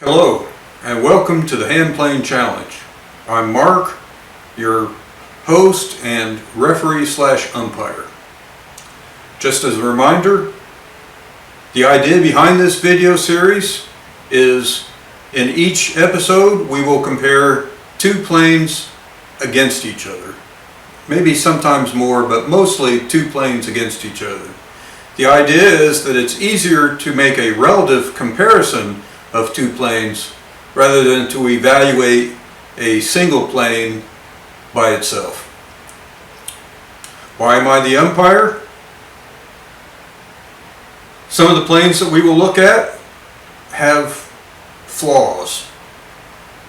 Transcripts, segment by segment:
Hello and welcome to the Handplane Challenge. I'm Mark, your host and referee/umpire. Just as a reminder, the idea behind this video series is in each episode we will compare two planes against each other. Maybe sometimes more, but mostly two planes against each other. The idea is that it's easier to make a relative comparison of two planes rather than to evaluate a single plane by itself. Why am I the umpire? Some of the planes that we will look at have flaws,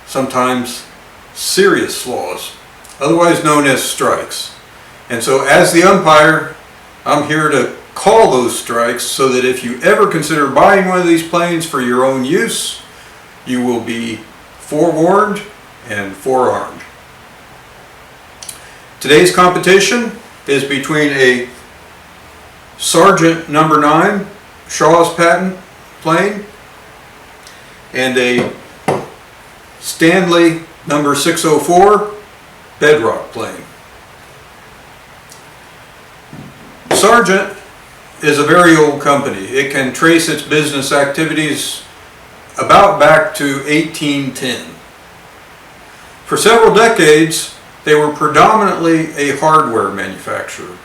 sometimes serious flaws, otherwise known as strikes. And so as the umpire, I'm here to call those strikes so that if you ever consider buying one of these planes for your own use, you will be forewarned and forearmed. Today's competition is between a Sargent No. 9 Shaw's patent plane and a Stanley No. 604 Bedrock plane. Sargent is a very old company. It can trace its business activities about back to 1810. For several decades, they were predominantly a hardware manufacturer.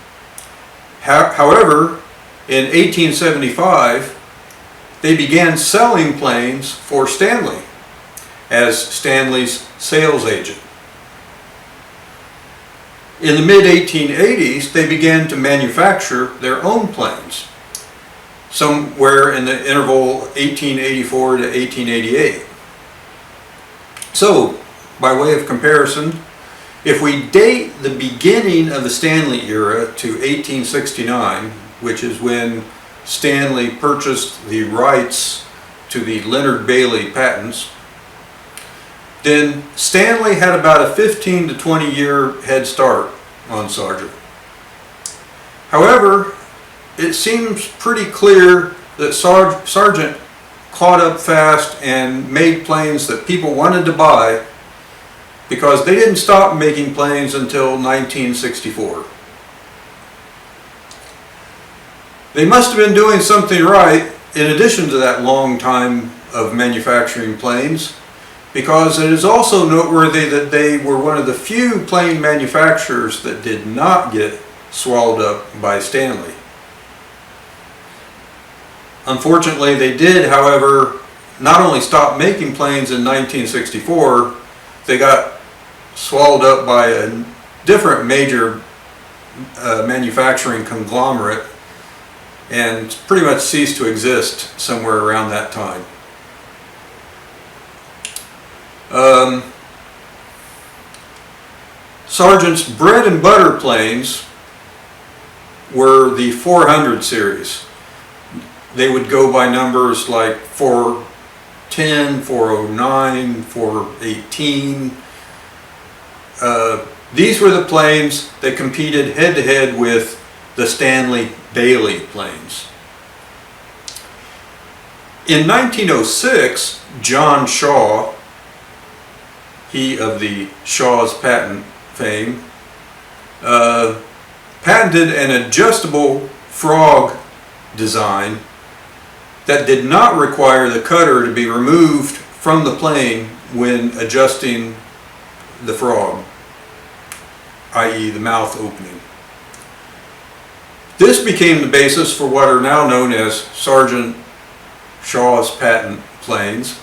However, in 1875, they began selling planes for Stanley as Stanley's sales agent. In the mid-1880s, they began to manufacture their own planes, somewhere in the interval 1884 to 1888. So, by way of comparison, if we date the beginning of the Stanley era to 1869, which is when Stanley purchased the rights to the Leonard Bailey patents, then Stanley had about a 15 to 20 year head start on Sargent. However, it seems pretty clear that Sargent caught up fast and made planes that people wanted to buy, because they didn't stop making planes until 1964. They must have been doing something right in addition to that long time of manufacturing planes, because it is also noteworthy that they were one of the few plane manufacturers that did not get swallowed up by Stanley. Unfortunately, they did, however, not only stop making planes in 1964, they got swallowed up by a different major manufacturing conglomerate and pretty much ceased to exist somewhere around that time. Sargent's bread and butter planes were the 400 series. They would go by numbers like 410, 409, 418. These were the planes that competed head-to-head with the Stanley Bailey planes. In 1906, John Shaw, he of the Shaw's patent fame, patented an adjustable frog design that did not require the cutter to be removed from the plane when adjusting the frog, i.e. the mouth opening. This became the basis for what are now known as Sargent Shaw's patent planes.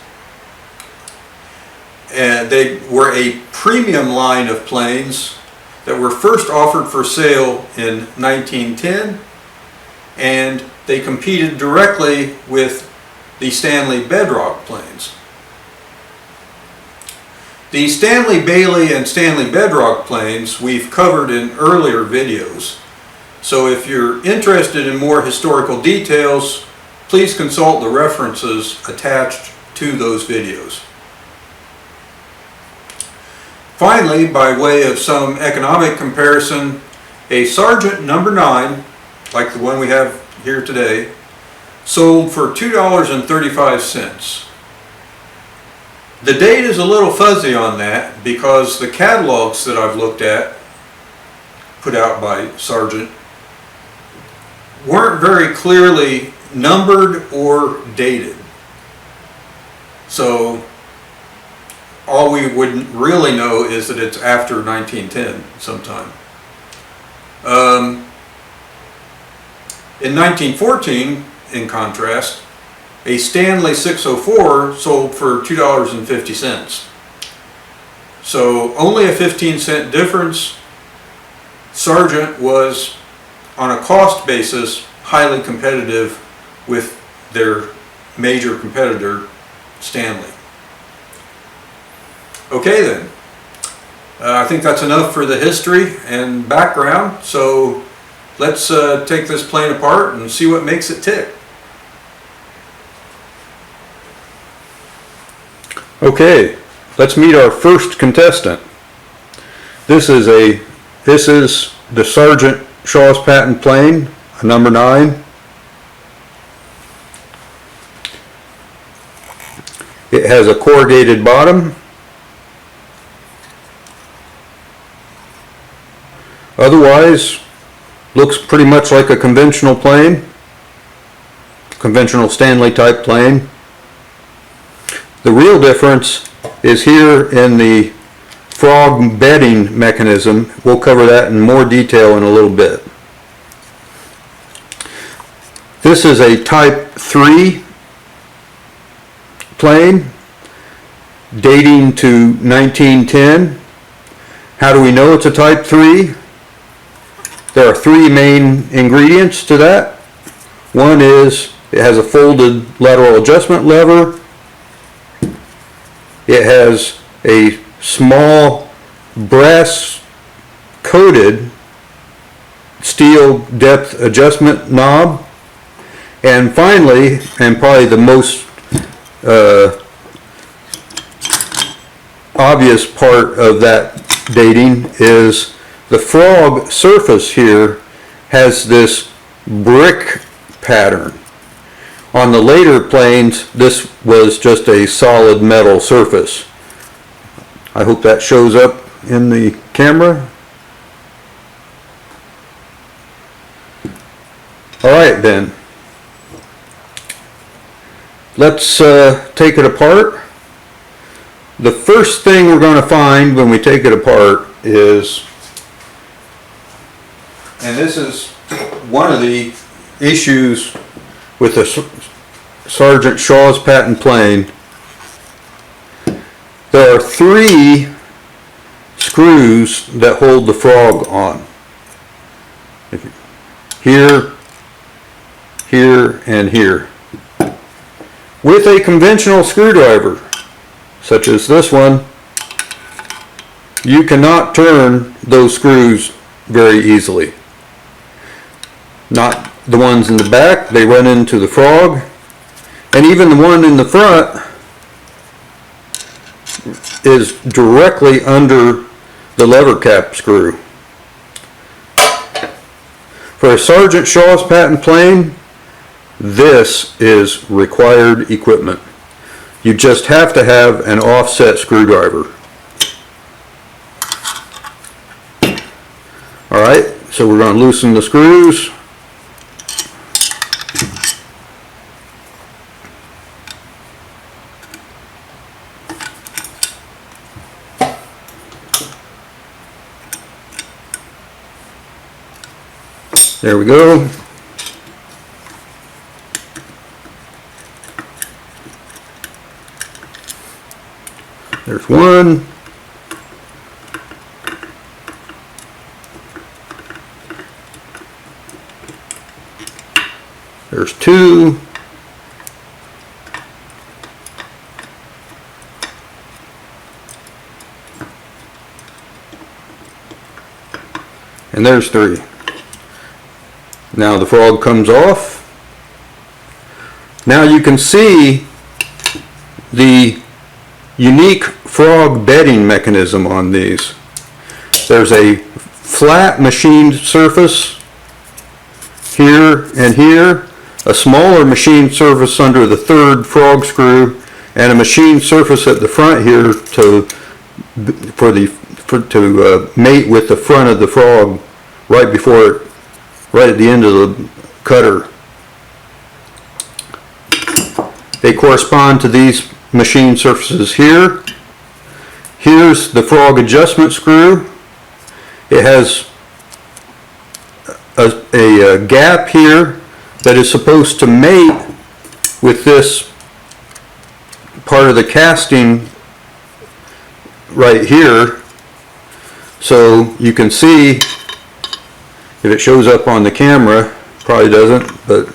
And they were a premium line of planes that were first offered for sale in 1910, and they competed directly with the Stanley Bedrock planes. The Stanley Bailey and Stanley Bedrock planes we've covered in earlier videos, so if you're interested in more historical details, please consult the references attached to those videos. Finally, by way of some economic comparison, a Sargent No. 9, like the one we have here today, sold for $2.35. The date is a little fuzzy on that because the catalogs that I've looked at, put out by Sargent, weren't very clearly numbered or dated. So all we would really know is that it's after 1910 sometime. In 1914, in contrast, a Stanley 604 sold for $2.50. So only a 15-cent difference. Sargent was, on a cost basis, highly competitive with their major competitor, Stanley. Okay then, I think that's enough for the history and background, so let's take this plane apart and see what makes it tick. Okay, let's meet our first contestant. This is the Sargent Shaw's patent plane, a number 9. It has a corrugated bottom. Otherwise, looks pretty much like a conventional plane, conventional Stanley type plane. The real difference is here in the frog bedding mechanism. We'll cover that in more detail in a little bit. This is a Type 3 plane dating to 1910. How do we know it's a Type 3? There are 3 main ingredients to that. One is it has a folded lateral adjustment lever. It has a small brass coated steel depth adjustment knob. And finally, and probably the most obvious part of that dating, is the frog surface here has this brick pattern. On the later planes, this was just a solid metal surface. I hope that shows up in the camera. All right then. Let's take it apart. The first thing we're going to find when we take it apart is, and this is one of the issues with the Sargent Shaw's patent plane, there are 3 screws that hold the frog on. Here, here, and here. With a conventional screwdriver, such as this one, you cannot turn those screws very easily. Not the ones in the back, they run into the frog, and even the one in the front is directly under the lever cap screw. For a Sargent Shaw's patent plane, this is required equipment. You just have to have an offset screwdriver. Alright, so we're going to loosen the screws. There we go. There's one. There's 2. And there's 3. Now the frog comes off. Now you can see the unique frog bedding mechanism on these. There's a flat machined surface here and here, a smaller machined surface under the 3rd frog screw, and a machined surface at the front here to mate with the front of the frog right at the end of the cutter. They correspond to these machined surfaces here. Here's the frog adjustment screw. It has a gap here that is supposed to mate with this part of the casting right here. So you can see, if it shows up on the camera, probably doesn't, but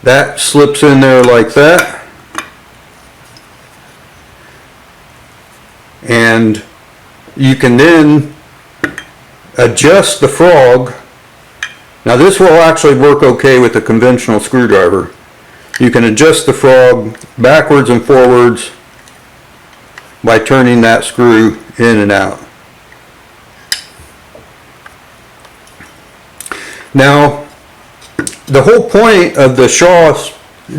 that slips in there like that. And you can then adjust the frog. Now this will actually work okay with a conventional screwdriver. You can adjust the frog backwards and forwards by turning that screw in and out. Now, the whole point of the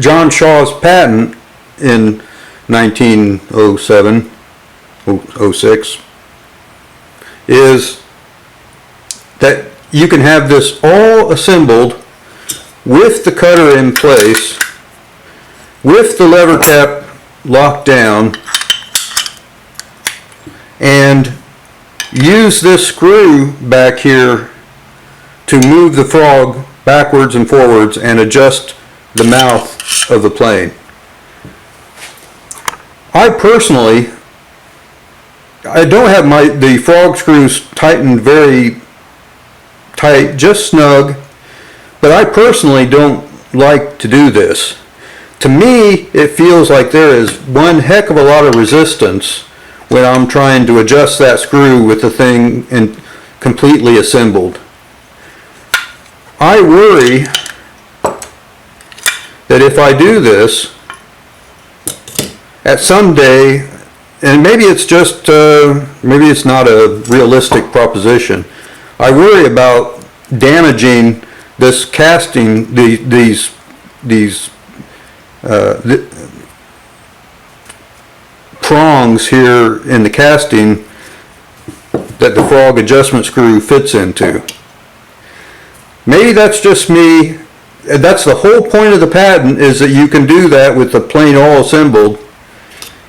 John Shaw's patent in 1906 is that you can have this all assembled with the cutter in place, with the lever cap locked down, and use this screw back here to move the frog backwards and forwards and adjust the mouth of the plane. I personally, I don't have the frog screws tightened very tight, just snug, but I personally don't like to do this. To me, it feels like there is one heck of a lot of resistance when I'm trying to adjust that screw with the thing completely assembled. I worry that if I do this, at some day, and maybe it's just, maybe it's not a realistic proposition, I worry about damaging this casting, these prongs here in the casting that the frog adjustment screw fits into. Maybe that's just me. That's the whole point of the patent, is that you can do that with the plane all assembled,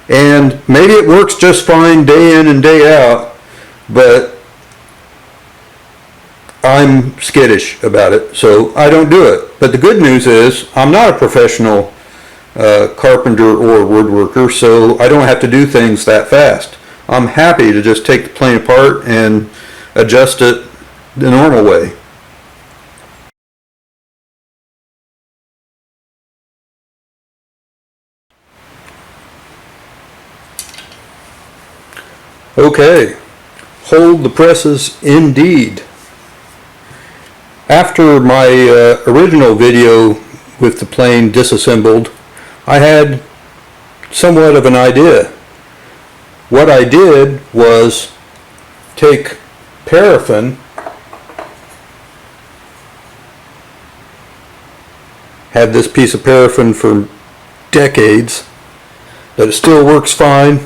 and maybe it works just fine day in and day out, but I'm skittish about it, so I don't do it. But the good news is I'm not a professional carpenter or woodworker, so I don't have to do things that fast. I'm happy to just take the plane apart and adjust it the normal way. Okay, hold the presses indeed. After my original video with the plane disassembled, I had somewhat of an idea. What I did was take paraffin, had this piece of paraffin for decades, but it still works fine.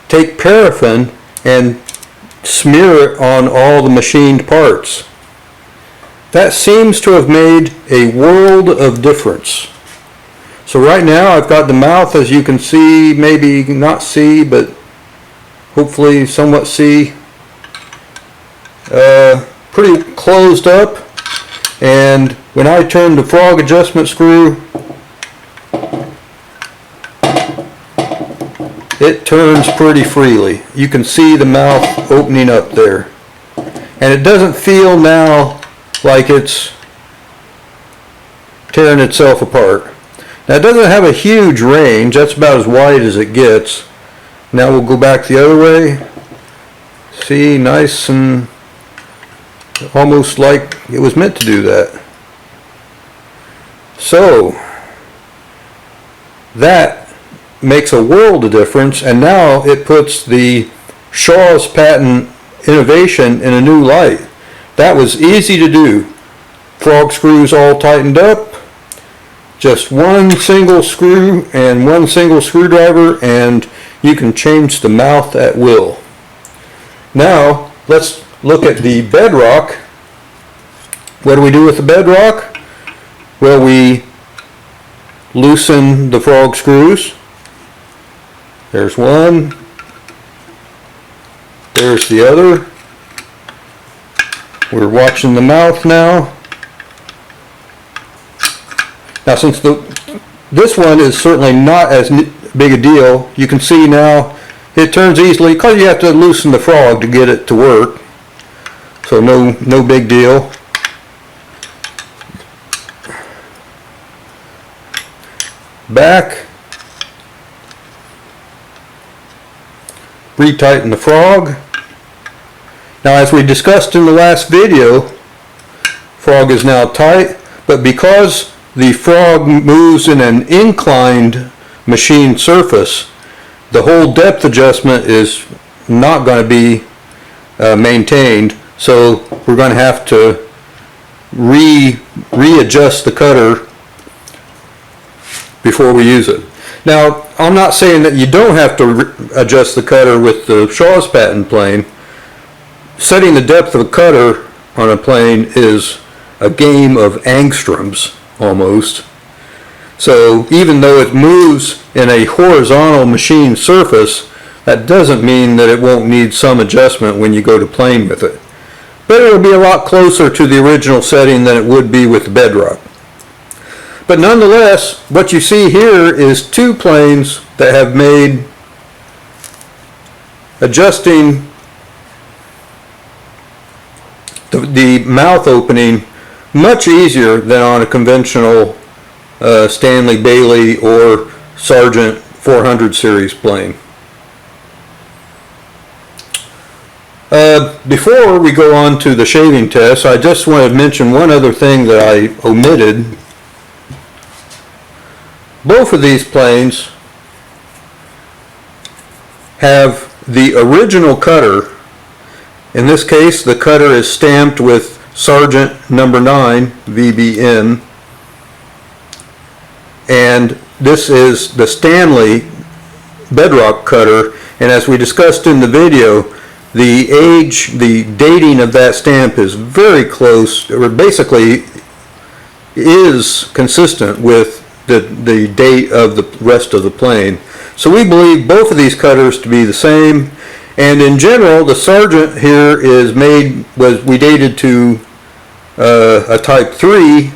Take paraffin and smear it on all the machined parts. That seems to have made a world of difference. So right now I've got the mouth, as you can see, maybe not see, but hopefully somewhat see, pretty closed up. And when I turn the frog adjustment screw, it turns pretty freely. You can see the mouth opening up there. And it doesn't feel now like it's tearing itself apart. Now it doesn't have a huge range, that's about as wide as it gets. Now we'll go back the other way. See, nice and almost like it was meant to do that. So that makes a world of difference, and now it puts the Shaw's patent innovation in a new light. That was easy to do. Frog screws all tightened up, just one single screw and one single screwdriver, and you can change the mouth at will. Now let's look at the Bedrock. What do we do with the Bedrock? Well, we loosen the frog screws. There's one. There's the other. We're watching the mouth now. Now, since this one is certainly not as big a deal, you can see now it turns easily because you have to loosen the frog to get it to work. So no big deal. Back. Retighten the frog. Now, as we discussed in the last video, frog is now tight, but because the frog moves in an inclined machine surface, the whole depth adjustment is not going to be maintained, so we're going to have to readjust the cutter before we use it. Now, I'm not saying that you don't have to adjust the cutter with the Shaw's patent plane. Setting the depth of a cutter on a plane is a game of angstroms almost. So even though it moves in a horizontal machine surface, that doesn't mean that it won't need some adjustment when you go to plane with it. But it'll be a lot closer to the original setting than it would be with the Bedrock. But nonetheless, what you see here is two planes that have made adjusting the mouth opening much easier than on a conventional Stanley, Bailey, or Sargent 400 series plane. Before we go on to the shaving test, I just want to mention one other thing that I omitted. Both of these planes have the original cutter. In this case, the cutter is stamped with Sargent No. 9 VBN, and this is the Stanley Bedrock cutter. And as we discussed in the video, the dating of that stamp is very close, or basically is consistent with the date of the rest of the plane. So we believe both of these cutters to be the same. And in general, the Sargent here we dated to a Type 3.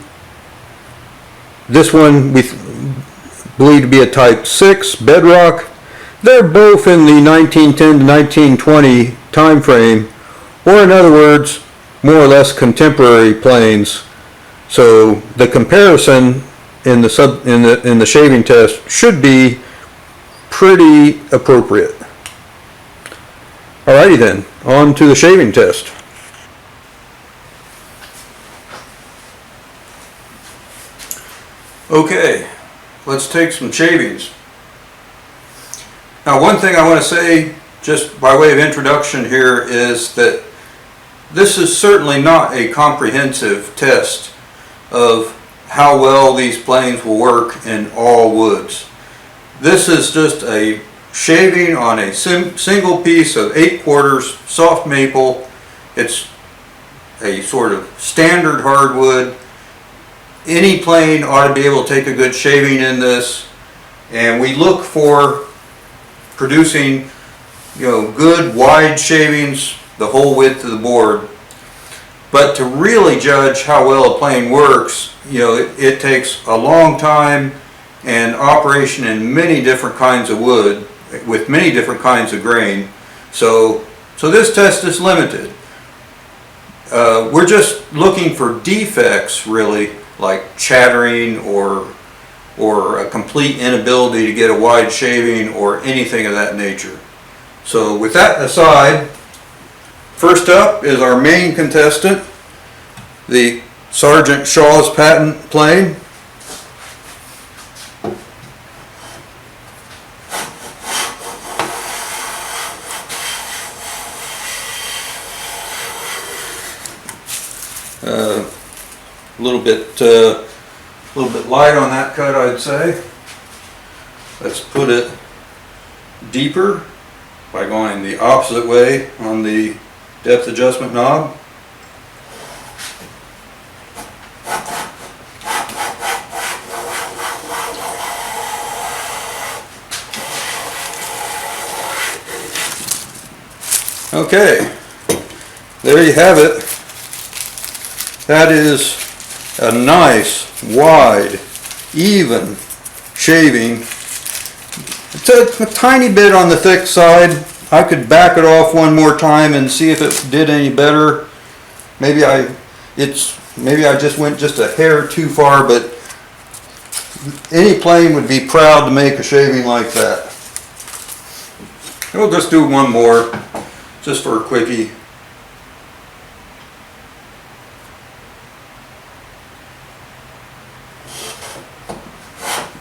This one we believe to be a Type 6 Bedrock. They're both in the 1910 to 1920 time frame, or in other words, more or less contemporary planes. So the comparison in the shaving test should be pretty appropriate. Alrighty then, on to the shaving test. Okay, let's take some shavings. Now, one thing I want to say, just by way of introduction here, is that this is certainly not a comprehensive test of how well these planes will work in all woods. This is just a shaving on a single piece of 8/4 soft maple. It's a sort of standard hardwood. Any plane ought to be able to take a good shaving in this, and we look for producing, good wide shavings the whole width of the board. But to really judge how well a plane works, it takes a long time and operation in many different kinds of wood with many different kinds of grain. So this test is limited. We're just looking for defects, really, like chattering or a complete inability to get a wide shaving or anything of that nature. So with that aside, first up is our main contestant, the Sargent Shaw's patent plane. A little bit A little bit light on that cut, I'd say. Let's put it deeper by going the opposite way on the depth adjustment knob. Okay, there you have it. That is a nice, wide, even shaving. It's a tiny bit on the thick side. I could back it off one more time and see if it did any better. Maybe I just went just a hair too far, but any plane would be proud to make a shaving like that. We'll just do one more, just for a quickie.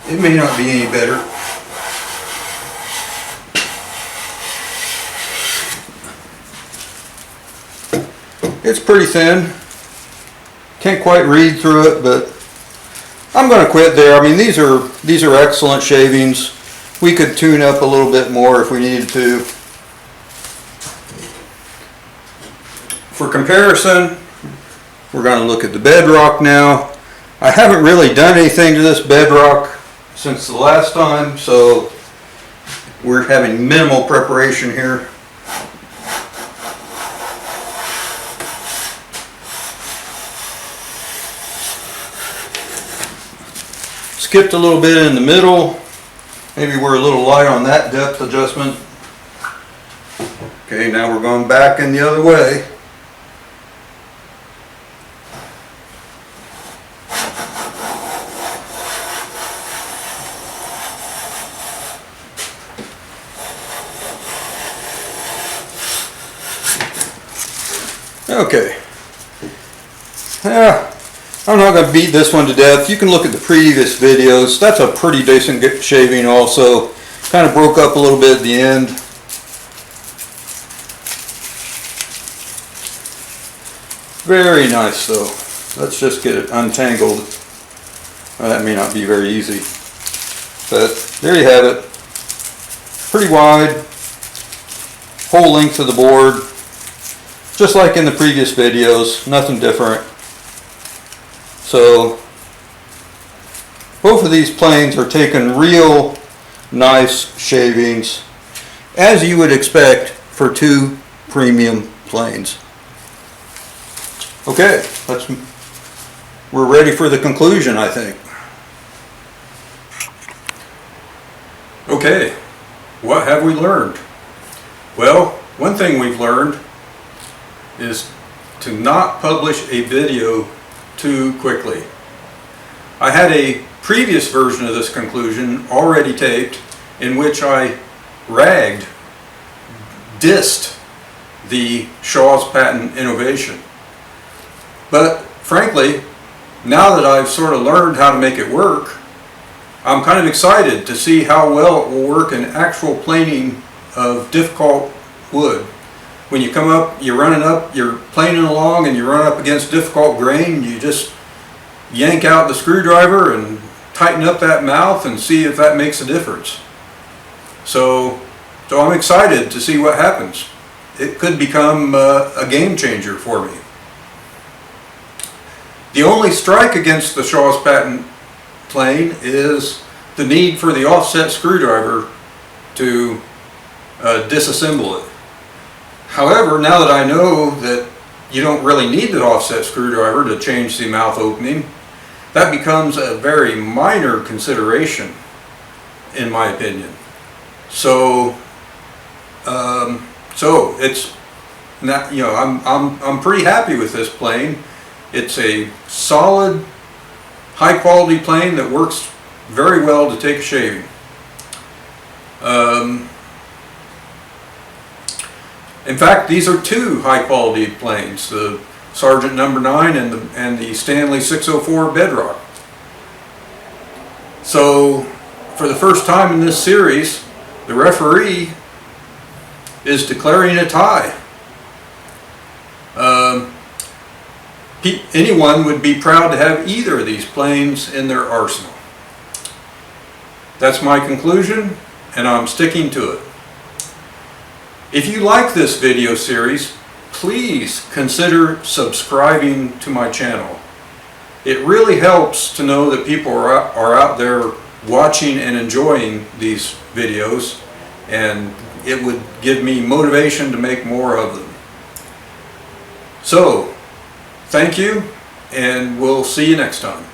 It may not be any better. It's pretty thin. Can't quite read through it, but I'm going to quit there. I mean, these are excellent shavings. We could tune up a little bit more if we needed to. For comparison, we're going to look at the Bedrock now. I haven't really done anything to this Bedrock since the last time, so we're having minimal preparation here. Skipped a little bit in the middle. Maybe we're a little light on that depth adjustment. Okay, now we're going back in the other way. Okay. I'm not going to beat this one to death. You can look at the previous videos. That's a pretty decent shaving also. Kind of broke up a little bit at the end. Very nice though. Let's just get it untangled. That may not be very easy. But there you have it. Pretty wide. Whole length of the board. Just like in the previous videos. Nothing different. So both of these planes are taking real nice shavings, as you would expect for two premium planes. Okay, we're ready for the conclusion, I think. Okay, what have we learned? Well, one thing we've learned is to not publish a video too quickly. I had a previous version of this conclusion already taped in which I dissed the Shaw's patent innovation. But frankly, now that I've sort of learned how to make it work, I'm kind of excited to see how well it will work in actual planing of difficult wood. When you come up, you're planing along and you run up against difficult grain, you just yank out the screwdriver and tighten up that mouth and see if that makes a difference. So I'm excited to see what happens. It could become a game changer for me. The only strike against the Shaw's patent plane is the need for the offset screwdriver to disassemble it. However, now that I know that you don't really need the offset screwdriver to change the mouth opening, that becomes a very minor consideration, in my opinion. So it's not, you know, I'm pretty happy with this plane. It's a solid, high quality plane that works very well to take a shaving. In fact, these are two high quality planes, the Sargent No. 9 and the Stanley 604 Bedrock. So for the first time in this series, the referee is declaring a tie. anyone would be proud to have either of these planes in their arsenal. That's my conclusion, and I'm sticking to it. If you like this video series, please consider subscribing to my channel. It really helps to know that people are out there watching and enjoying these videos, and it would give me motivation to make more of them. So, thank you, and we'll see you next time.